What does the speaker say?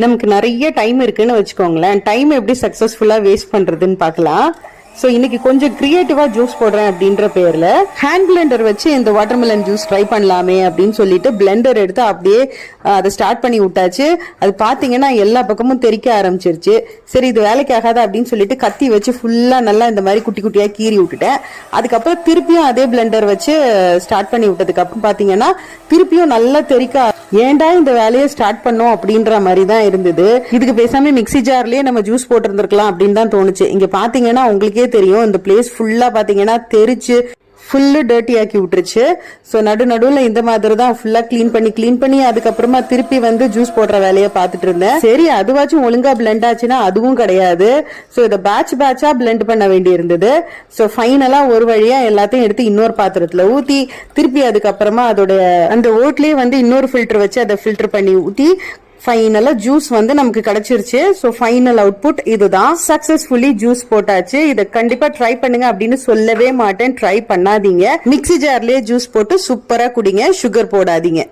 நமக்கு நிறைய டைம் இருக்குன்னு வச்சுக்கோங்களேன். டைம் எப்படி சக்சஸ்ஃபுல்லா வேஸ்ட் பண்றதுன்னு பார்க்கலாம். ஸோ இன்னைக்கு கொஞ்சம் கிரியேட்டிவா ஜூஸ் போடுறேன் அப்படின்ற பேர்ல ஹேண்ட் பிளெண்டர் வச்சு இந்த வாட்டர்மெலன் ஜூஸ் ட்ரை பண்ணலாமே அப்படின்னு சொல்லிட்டு பிளெண்டர் எடுத்து அப்படியே அதை ஸ்டார்ட் பண்ணி விட்டாச்சு. அது பாத்தீங்கன்னா எல்லா பக்கமும் தெறிக்க ஆரம்பிச்சிருச்சு. சரி இது வேலைக்கு ஆகாது அப்படின்னு சொல்லிட்டு கத்தி வச்சு ஃபுல்லா நல்லா இந்த மாதிரி குட்டி குட்டியா கீறி விட்டுட்டேன். அதுக்கப்புறம் திருப்பியும் அதே பிளெண்டர் வச்சு ஸ்டார்ட் பண்ணி விட்டதுக்கு அப்புறம் பாத்தீங்கன்னா திருப்பியும் நல்லா தெறிக்க, ஏன்டா இந்த வேலையை ஸ்டார்ட் பண்ணோம் அப்படின்ற மாதிரி தான் இருந்தது. இதுக்கு பேசாம மிக்ஸி ஜார்லயே நம்ம ஜூஸ் போட்டிருந்திருக்கலாம் அப்படின்னு தான் தோணுச்சு. இங்க பாத்தீங்கன்னா உங்களுக்கே தெரியும், இந்த பிளேஸ் ஃபுல்லா பாத்தீங்கன்னா தெரிச்சு ஃபுல்லு டர்ட்டி ஆக்கி விட்டுருச்சு. ஸோ நடுவில் இந்த மாதிரி தான் ஃபுல்லா கிளீன் பண்ணி அதுக்கப்புறமா திருப்பி வந்து ஜூஸ் போடுற வேலையை பார்த்துட்டு இருந்தேன். சரி அதுவாச்சும் ஒழுங்கா பிளெண்ட் ஆச்சுன்னா அதுவும் கிடையாது. ஸோ இதை பேட்சா பிளெண்ட் பண்ண வேண்டி இருந்தது. ஸோ ஃபைனலா ஒரு வழியா எல்லாத்தையும் எடுத்து இன்னொரு பாத்திரத்துல ஊத்தி திருப்பி அதுக்கப்புறமா அதோட அந்த ஓட்லயே வந்து இன்னொரு ஃபில்டர் வச்சு அதை ஃபில்டர் பண்ணி ஊத்தி ஃபைனலா ஜூஸ் வந்து நமக்கு கிடைச்சிருச்சு. ஸோ ஃபைனல் அவுட்புட் இதுதான். சக்சஸ்ஃபுல்லி ஜூஸ் போட்டாச்சு. இதை கண்டிப்பா ட்ரை பண்ணுங்க அப்படின்னு சொல்லவே மாட்டேன். ட்ரை பண்ணாதீங்க. மிக்ஸி ஜார்லயே ஜூஸ் போட்டு சூப்பரா குடிங்க. சுகர் போடாதீங்க.